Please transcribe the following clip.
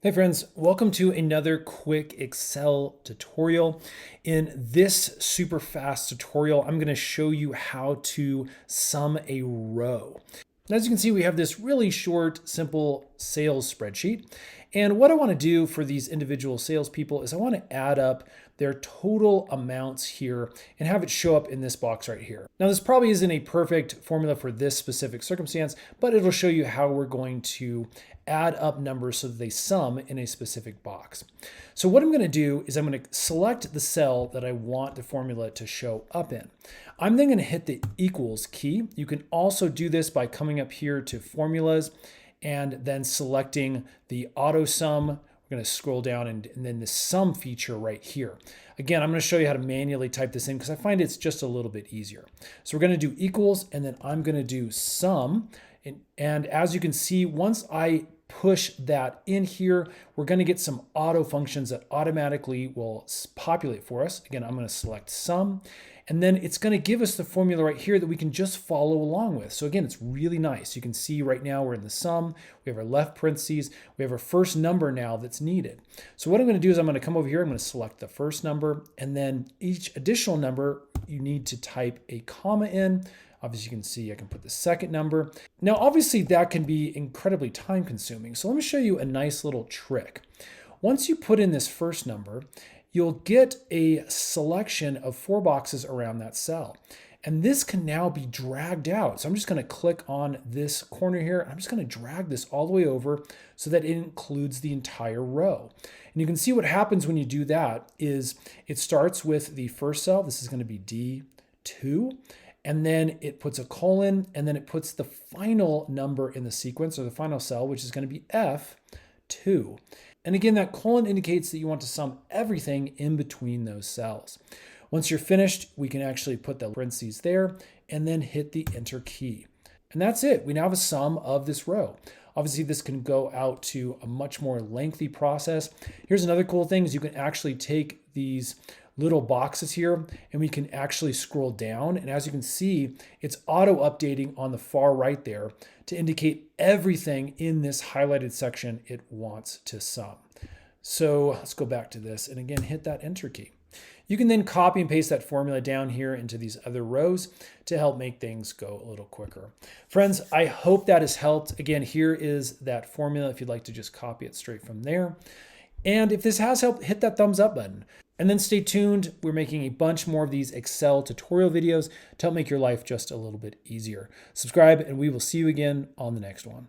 Hey friends, welcome to another quick Excel tutorial. In this super fast tutorial, I'm going to show you how to sum a row. And as you can see, we have this really short, simple sales spreadsheet. And what I want to do for these individual salespeople is I want to add up their total amounts here and have it show up in this box right here. Now, this probably isn't a perfect formula for this specific circumstance, but it'll show you how we're going to add up numbers so that they sum in a specific box. So what I'm going to do is I'm going to select the cell that I want the formula to show up in. I'm then going to hit the equals key. You can also do this by coming up here to formulas and then selecting the auto sum. We're going to scroll down and then the sum feature right here. Again, I'm going to show you how to manually type this in because I find it's just a little bit easier. So we're going to do equals and then I'm going to do sum. And as you can see, once I push that in here, we're going to get some auto functions that automatically will populate for us. Again, I'm going to select sum, and then it's going to give us the formula right here that we can just follow along with. So again, it's really nice. You can see right now we're in the sum, we have our left parentheses, we have our first number now that's needed. So what I'm going to do is I'm going to come over here, I'm going to select the first number, and then each additional number you need to type a comma in. Obviously, you can see I can put the second number. Now, obviously, that can be incredibly time consuming. So let me show you a nice little trick. Once you put in this first number, you'll get a selection of 4 boxes around that cell. And this can now be dragged out. So I'm just going to click on this corner here. I'm just going to drag this all the way over so that it includes the entire row. And you can see what happens when you do that is it starts with the first cell. This is going to be D2. And then it puts a colon, and then it puts the final number in the sequence, or the final cell, which is going to be F2. And again, that colon indicates that you want to sum everything in between those cells. Once you're finished, we can actually put the parentheses there, and then hit the Enter key. And that's it. We now have a sum of this row. Obviously, this can go out to a much more lengthy process. Here's another cool thing is you can actually take these little boxes here and we can actually scroll down. And as you can see, it's auto updating on the far right there to indicate everything in this highlighted section it wants to sum. So let's go back to this and again, hit that Enter key. You can then copy and paste that formula down here into these other rows to help make things go a little quicker. Friends, I hope that has helped. Again, here is that formula if you'd like to just copy it straight from there. And if this has helped, hit that thumbs up button. And then stay tuned. We're making a bunch more of these Excel tutorial videos to help make your life just a little bit easier. Subscribe and we will see you again on the next one.